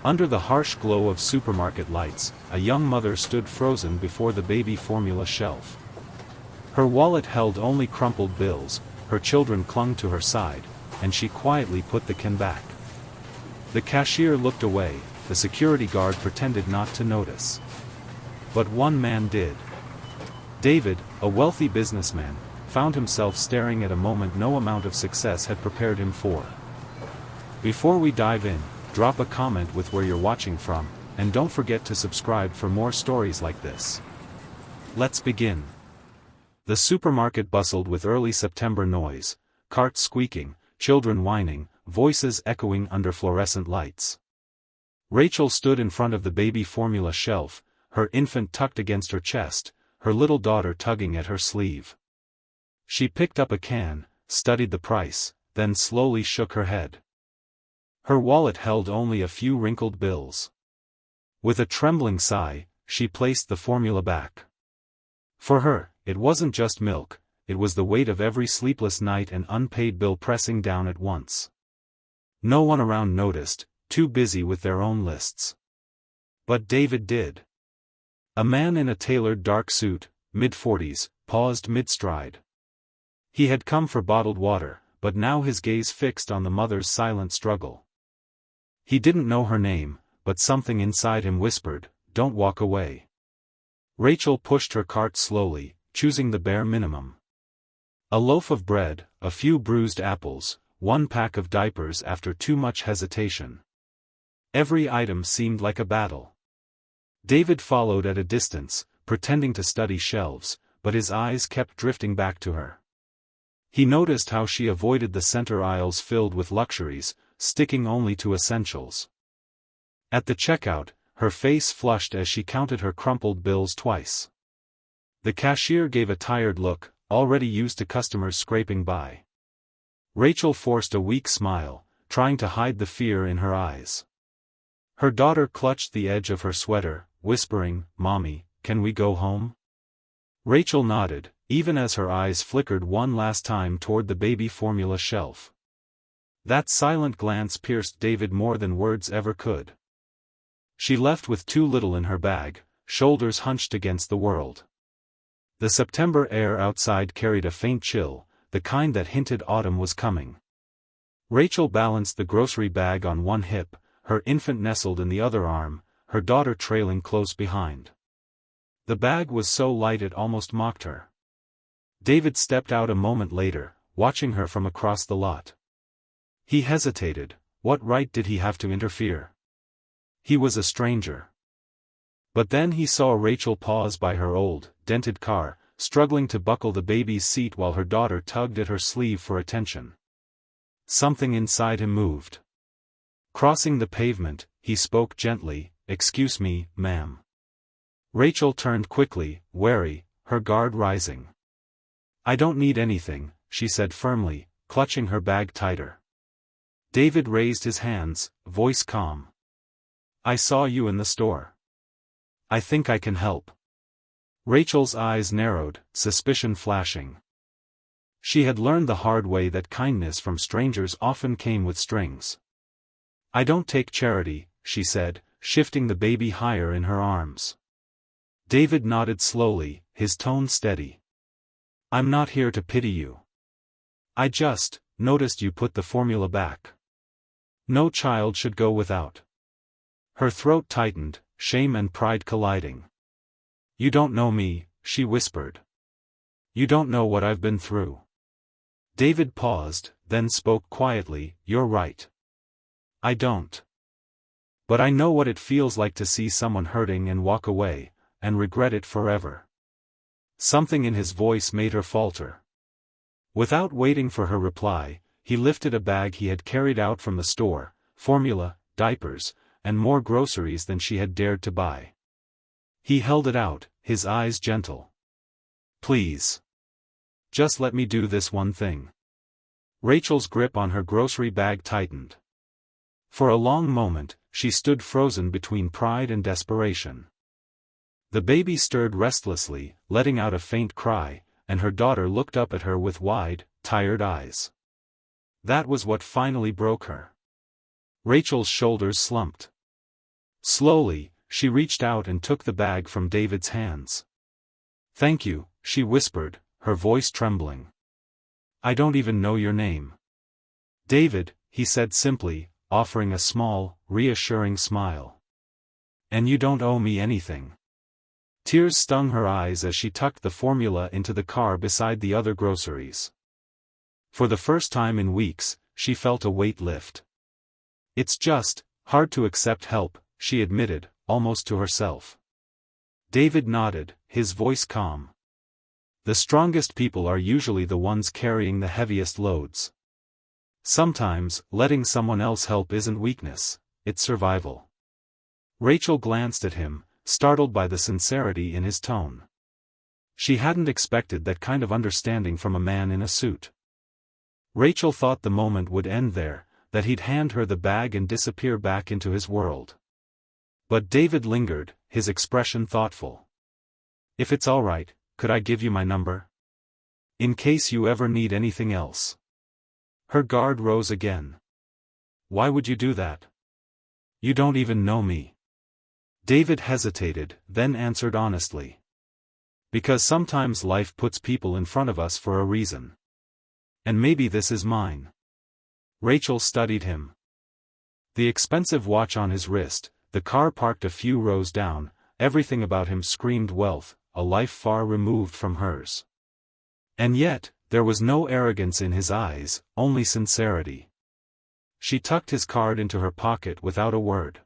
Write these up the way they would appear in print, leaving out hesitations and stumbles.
Under the harsh glow of supermarket lights, a young mother stood frozen before the baby formula shelf. Her wallet held only crumpled bills, her children clung to her side, and she quietly put the can back. The cashier looked away, the security guard pretended not to notice. But one man did. David, a wealthy businessman, found himself staring at a moment no amount of success had prepared him for. Before we dive in, drop a comment with where you're watching from, and don't forget to subscribe for more stories like this. Let's begin. The supermarket bustled with early September noise, carts squeaking, children whining, voices echoing under fluorescent lights. Rachel stood in front of the baby formula shelf, her infant tucked against her chest, her little daughter tugging at her sleeve. She picked up a can, studied the price, then slowly shook her head. Her wallet held only a few wrinkled bills. With a trembling sigh, she placed the formula back. For her, it wasn't just milk, it was the weight of every sleepless night and unpaid bill pressing down at once. No one around noticed, too busy with their own lists. But David did. A man in a tailored dark suit, mid-40s, paused mid-stride. He had come for bottled water, but now his gaze fixed on the mother's silent struggle. He didn't know her name, but something inside him whispered, "Don't walk away." Rachel pushed her cart slowly, choosing the bare minimum. A loaf of bread, a few bruised apples, one pack of diapers after too much hesitation. Every item seemed like a battle. David followed at a distance, pretending to study shelves, but his eyes kept drifting back to her. He noticed how she avoided the center aisles filled with luxuries, sticking only to essentials. At the checkout, her face flushed as she counted her crumpled bills twice. The cashier gave a tired look, already used to customers scraping by. Rachel forced a weak smile, trying to hide the fear in her eyes. Her daughter clutched the edge of her sweater, whispering, "Mommy, can we go home?" Rachel nodded, even as her eyes flickered one last time toward the baby formula shelf. That silent glance pierced David more than words ever could. She left with too little in her bag, shoulders hunched against the world. The September air outside carried a faint chill, the kind that hinted autumn was coming. Rachel balanced the grocery bag on one hip, her infant nestled in the other arm, her daughter trailing close behind. The bag was so light it almost mocked her. David stepped out a moment later, watching her from across the lot. He hesitated. What right did he have to interfere? He was a stranger. But then he saw Rachel pause by her old, dented car, struggling to buckle the baby's seat while her daughter tugged at her sleeve for attention. Something inside him moved. Crossing the pavement, he spoke gently, "Excuse me, ma'am." Rachel turned quickly, wary, her guard rising. "I don't need anything," she said firmly, clutching her bag tighter. David raised his hands, voice calm. "I saw you in the store. I think I can help." Rachel's eyes narrowed, suspicion flashing. She had learned the hard way that kindness from strangers often came with strings. "I don't take charity," she said, shifting the baby higher in her arms. David nodded slowly, his tone steady. "I'm not here to pity you. I just noticed you put the formula back. No child should go without." Her throat tightened, shame and pride colliding. "You don't know me," she whispered. "You don't know what I've been through." David paused, then spoke quietly, "You're right. I don't. But I know what it feels like to see someone hurting and walk away, and regret it forever." Something in his voice made her falter. Without waiting for her reply, he lifted a bag he had carried out from the store, formula, diapers, and more groceries than she had dared to buy. He held it out, his eyes gentle. "Please. Just let me do this one thing." Rachel's grip on her grocery bag tightened. For a long moment, she stood frozen between pride and desperation. The baby stirred restlessly, letting out a faint cry, and her daughter looked up at her with wide, tired eyes. That was what finally broke her. Rachel's shoulders slumped. Slowly, she reached out and took the bag from David's hands. "Thank you," she whispered, her voice trembling. "I don't even know your name." "David," he said simply, offering a small, reassuring smile. "And you don't owe me anything." Tears stung her eyes as she tucked the formula into the car beside the other groceries. For the first time in weeks, she felt a weight lift. "It's just hard to accept help," she admitted, almost to herself. David nodded, his voice calm. "The strongest people are usually the ones carrying the heaviest loads. Sometimes, letting someone else help isn't weakness, it's survival." Rachel glanced at him, startled by the sincerity in his tone. She hadn't expected that kind of understanding from a man in a suit. Rachel thought the moment would end there, that he'd hand her the bag and disappear back into his world. But David lingered, his expression thoughtful. "If it's all right, could I give you my number? In case you ever need anything else." Her guard rose again. "Why would you do that? You don't even know me." David hesitated, then answered honestly. "Because sometimes life puts people in front of us for a reason. And maybe this is mine." Rachel studied him. The expensive watch on his wrist, the car parked a few rows down, everything about him screamed wealth, a life far removed from hers. And yet, there was no arrogance in his eyes, only sincerity. She tucked his card into her pocket without a word.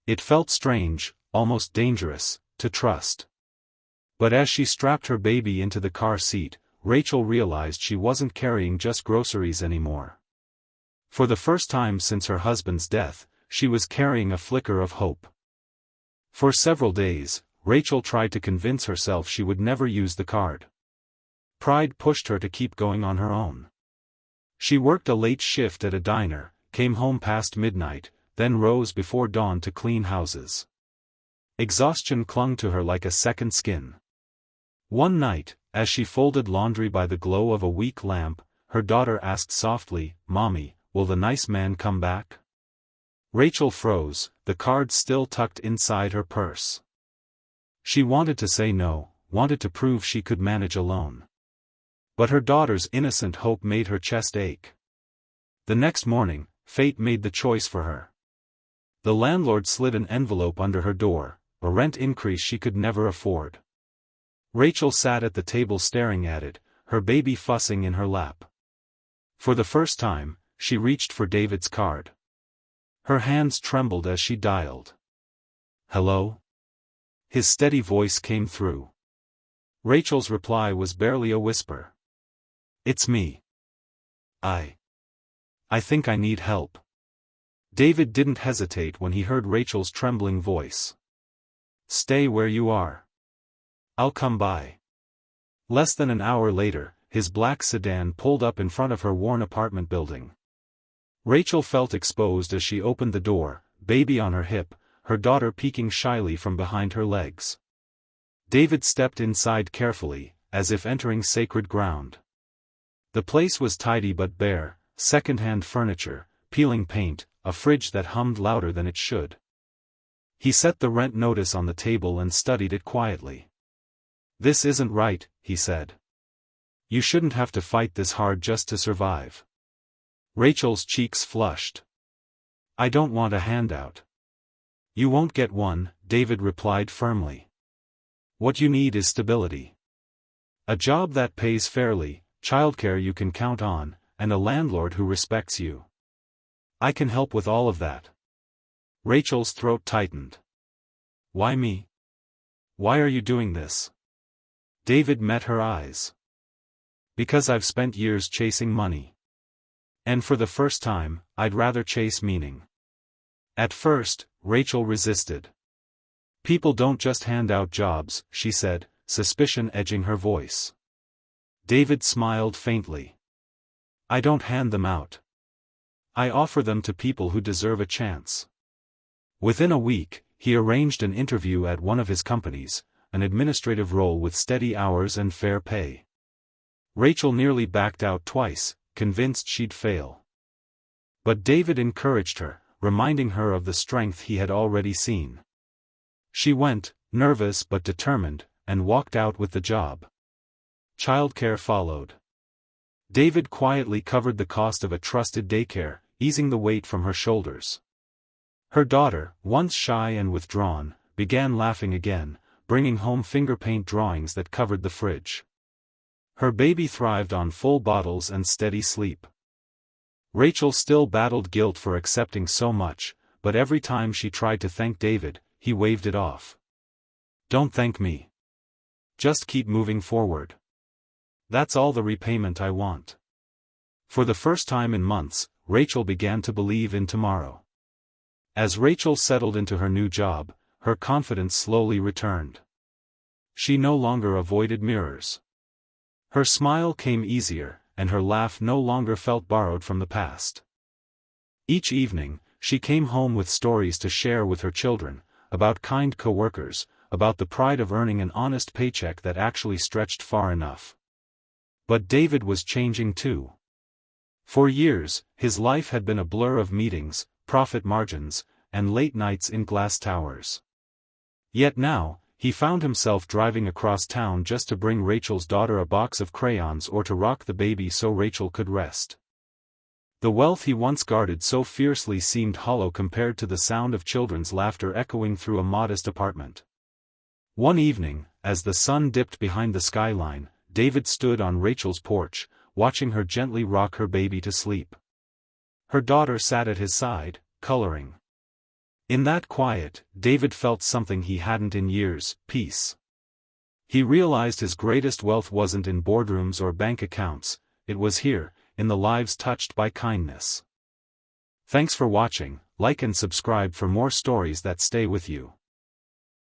It felt strange, almost dangerous, to trust. But as she strapped her baby into the car seat, Rachel realized she wasn't carrying just groceries anymore. For the first time since her husband's death, she was carrying a flicker of hope. For several days, Rachel tried to convince herself she would never use the card. Pride pushed her to keep going on her own. She worked a late shift at a diner, came home past midnight, then rose before dawn to clean houses. Exhaustion clung to her like a second skin. One night, as she folded laundry by the glow of a weak lamp, her daughter asked softly, "Mommy, will the nice man come back?" Rachel froze, the card still tucked inside her purse. She wanted to say no, wanted to prove she could manage alone. But her daughter's innocent hope made her chest ache. The next morning, fate made the choice for her. The landlord slid an envelope under her door, a rent increase she could never afford. Rachel sat at the table staring at it, her baby fussing in her lap. For the first time, she reached for David's card. Her hands trembled as she dialed. "Hello?" His steady voice came through. Rachel's reply was barely a whisper. "It's me. I think I need help." David didn't hesitate when he heard Rachel's trembling voice. "Stay where you are. I'll come by." Less than an hour later, his black sedan pulled up in front of her worn apartment building. Rachel felt exposed as she opened the door, baby on her hip, her daughter peeking shyly from behind her legs. David stepped inside carefully, as if entering sacred ground. The place was tidy but bare, second-hand furniture, peeling paint, a fridge that hummed louder than it should. He set the rent notice on the table and studied it quietly. "This isn't right," he said. "You shouldn't have to fight this hard just to survive." Rachel's cheeks flushed. "I don't want a handout." "You won't get one," David replied firmly. "What you need is stability. A job that pays fairly, childcare you can count on, and a landlord who respects you. I can help with all of that." Rachel's throat tightened. "Why me? Why are you doing this?" David met her eyes. "Because I've spent years chasing money. And for the first time, I'd rather chase meaning." At first, Rachel resisted. "People don't just hand out jobs," she said, suspicion edging her voice. David smiled faintly. "I don't hand them out. I offer them to people who deserve a chance." Within a week, he arranged an interview at one of his companies, an administrative role with steady hours and fair pay. Rachel nearly backed out twice, convinced she'd fail. But David encouraged her, reminding her of the strength he had already seen. She went, nervous but determined, and walked out with the job. Childcare followed. David quietly covered the cost of a trusted daycare, easing the weight from her shoulders. Her daughter, once shy and withdrawn, began laughing again, bringing home finger paint drawings that covered the fridge. Her baby thrived on full bottles and steady sleep. Rachel still battled guilt for accepting so much, but every time she tried to thank David, he waved it off. "Don't thank me. Just keep moving forward. That's all the repayment I want." For the first time in months, Rachel began to believe in tomorrow. As Rachel settled into her new job, her confidence slowly returned. She no longer avoided mirrors. Her smile came easier, and her laugh no longer felt borrowed from the past. Each evening, she came home with stories to share with her children, about kind coworkers, about the pride of earning an honest paycheck that actually stretched far enough. But David was changing too. For years, his life had been a blur of meetings, profit margins, and late nights in glass towers. Yet now, he found himself driving across town just to bring Rachel's daughter a box of crayons or to rock the baby so Rachel could rest. The wealth he once guarded so fiercely seemed hollow compared to the sound of children's laughter echoing through a modest apartment. One evening, as the sun dipped behind the skyline, David stood on Rachel's porch, watching her gently rock her baby to sleep. Her daughter sat at his side, coloring. In that quiet, David felt something he hadn't in years: peace. He realized his greatest wealth wasn't in boardrooms or bank accounts, it was here, in the lives touched by kindness. Thanks for watching. Like and subscribe for more stories that stay with you.